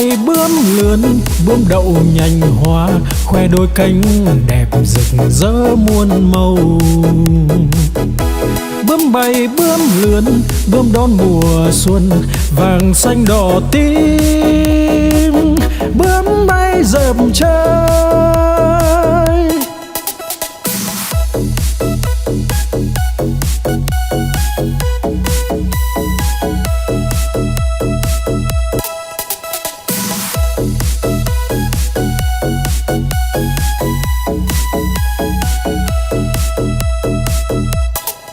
bay bướm lượn, bướm đậu nhành hoa, khoe đôi cánh đẹp rực rỡ muôn màu. Bướm bay bướm lượn, bướm đón mùa xuân, vàng xanh đỏ tím, bướm bay dợp trời.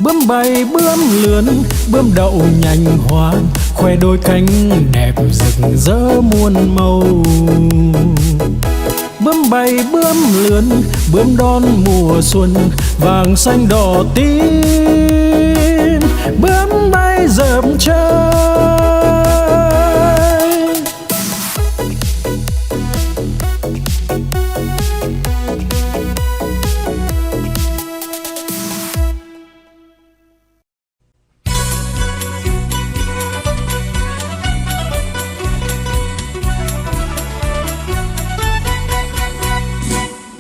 Bướm bay bướm lượn, bướm đậu nhành hoa, khoe đôi cánh đẹp rực rỡ muôn màu. Bướm bay bướm lượn, bướm đón mùa xuân, vàng xanh đỏ tím, bướm bay dợp trời.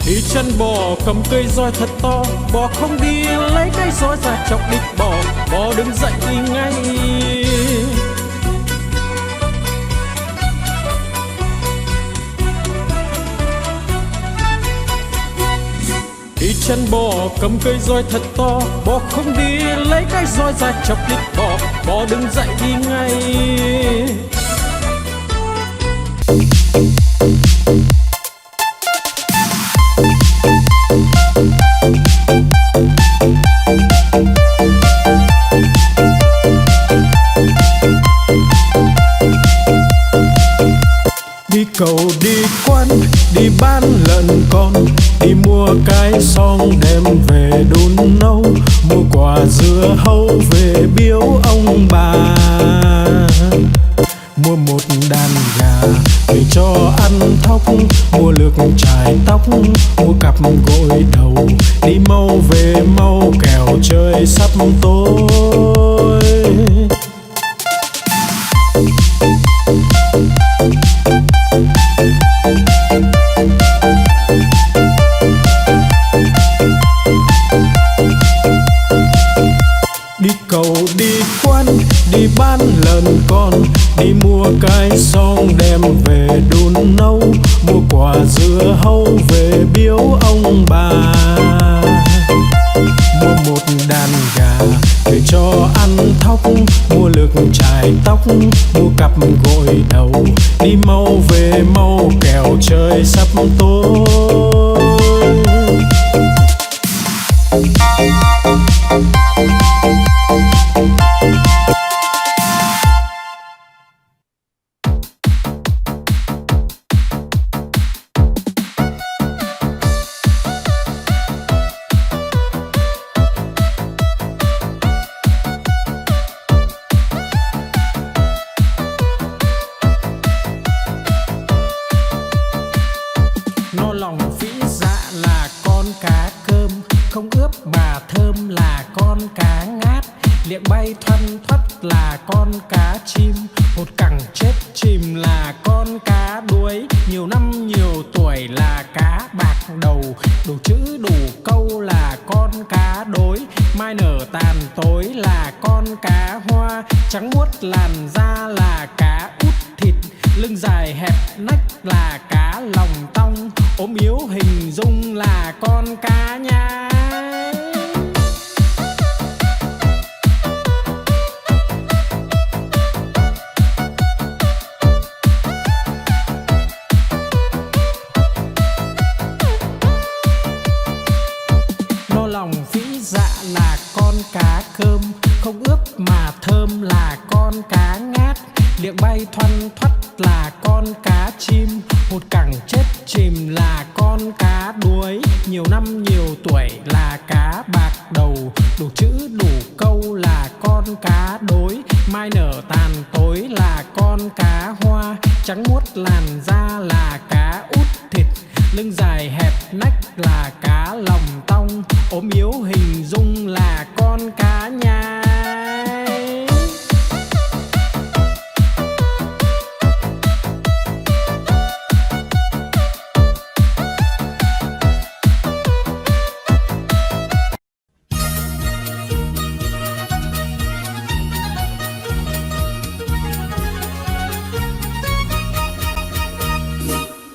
Đi chân bò cầm cây roi thật to, bò không đi lấy cây roi ra chọc đít bò, bò đứng dậy đi ngay. Đi chân bò cầm cây roi thật to, bò không đi lấy cây roi ra chọc đít bò, bò đứng dậy đi ngay. Đi cầu đi quan, đi bán lợn con, đi mua cái xong đem về đun nấu, mua quả dưa hấu về biếu ông bà, mua một đàn gà về cho ăn thóc, mua lược chải tóc, mua cặp gội đầu, đi mau về mau kẻo trời sắp tối. Đi cầu đi quan, đi bán lợn con, đi mua cái xong đem về đun nấu, mua quả dưa hấu về biếu ông bà, mua một đàn gà về cho ăn thóc, mua lược chải tóc, mua cặp gội đầu, đi mau về mau kẻo trời sắp tối. No lòng vĩ dạ là con cá cơm, không ướp mà thơm là con cá ngát, liệng bay thoăn thoắt là con cá chim, hột cẳng chết chìm là con cá đuối, nhiều năm nhiều tuổi là cá bạc đầu, đủ chữ đủ câu là con cá đối, mai nở tàn tối là con cá hoa, trắng muốt làn da là cá út thịt, lưng dài hẹp nách là cá lòng tong, ốm yếu hình dung là con cá nhái. No lòng vĩ dạ là con cá cơm, không ướp mà thơm là con cá ngát, liệng bay thoăn thoắt là con cá chim, hột cẳng chết chìm là con cá đuối, nhiều năm nhiều tuổi là cá bạc đầu, đủ chữ đủ câu là con cá đối, mai nở tàn tối là con cá hoa, trắng muốt làn da là cá út thịt, lưng dài hẹp nách là cá lòng tong, ốm yếu hình dung là con cá nhái.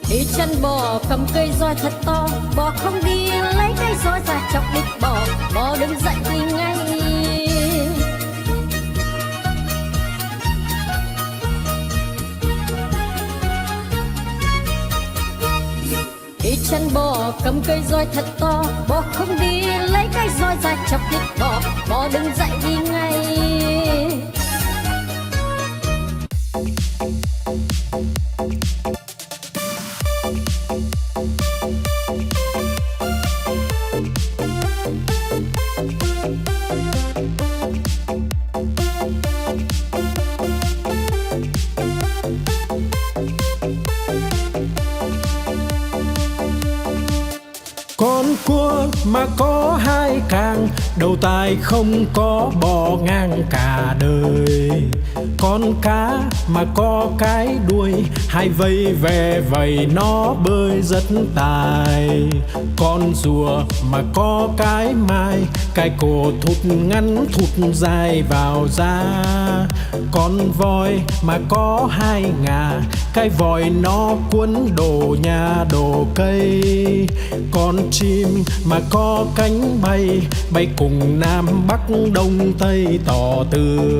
đi chân bò cầm cây roi thật to, bò không đi lấy cây roi ra chọc đít bò, bò đứng dậy đi ngay. Đi chân bò cầm cây roi thật to, bò không đi lấy cây roi ra chọc đít bò, bò đứng dậy đi ngay. Con cua mà có hai càng, đầu tai không có bò ngang cả đời. Con cá mà có cái đuôi, hai vây về vầy nó bơi rất tài. Con rùa mà có cái mai, cái cổ thụt ngắn thụt dài vào da. Con voi mà có hai ngà, cái vòi nó cuốn đồ nhà đồ cây. Con chim mà có cánh bay, bay cùng Nam Bắc Đông Tây tỏ tường.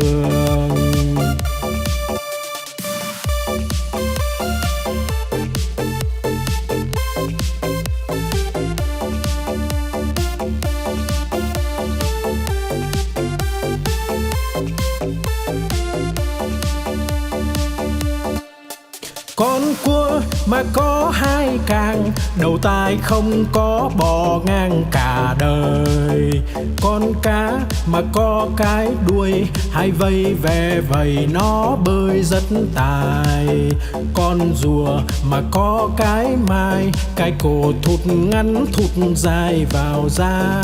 Con cua mà có hai càng, đầu tai không có bò ngang cả đời. Con cá mà có cái đuôi, hai vây về vầy nó bơi rất tài. Con rùa mà có cái mai, cái cổ thụt ngắn thụt dài vào da.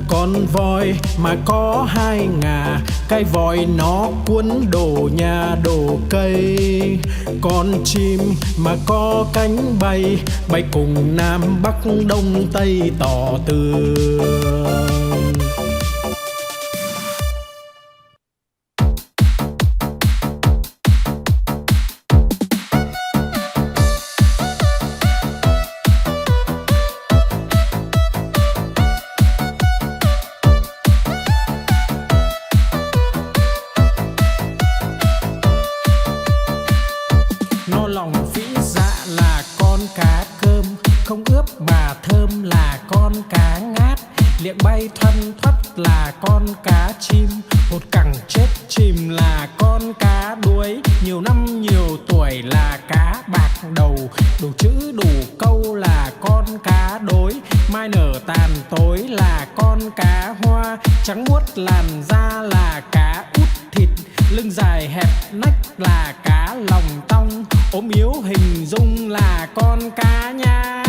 Con voi mà có hai ngà, cái vòi nó cuốn đồ nhà đồ cây. Con chim mà có cánh bay, bay cùng Nam Bắc Đông Tây tỏ tường. No lòng phĩ dạ là con cá cơm, không ướp mà thơm là con cá ngát. Liệng bay thoăn thoắt là con cá chim, hột cẳng chết chìm là con cá đuối. Nhiều năm nhiều tuổi là cá bạc đầu, đủ chữ đủ câu là con cá đối. Mai nở tàn tối là con cá hoa, trắng muốt làn da là cá út thịt. Lưng dài hẹp nách là cá lòng tong, ốm yếu hình dung là con cá nhái.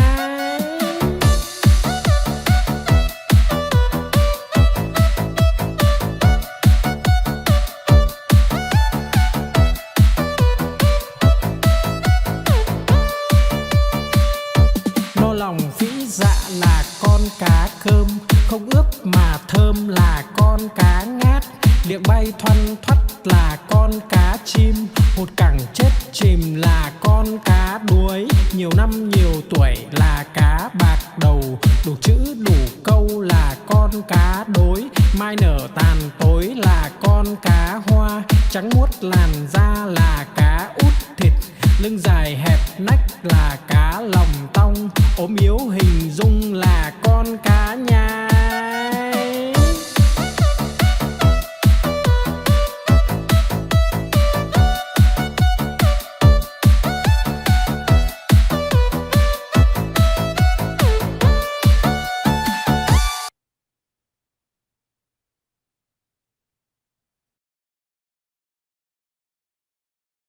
No lòng phĩ dạ là con cá cơm, không ướp mà thơm là con cá ngát. Liệng bay thoăn thoắt là con cá chim, hột cẳng chết chìm là con cá đuối. Nhiều năm nhiều tuổi là cá bạc đầu, đủ chữ đủ câu là con cá đối. Mai nở tàn tối là con cá hoa, trắng muốt làn da là cá út thịt. Lưng dài hẹp nách là cá lòng tong, ốm yếu hình dung là con cá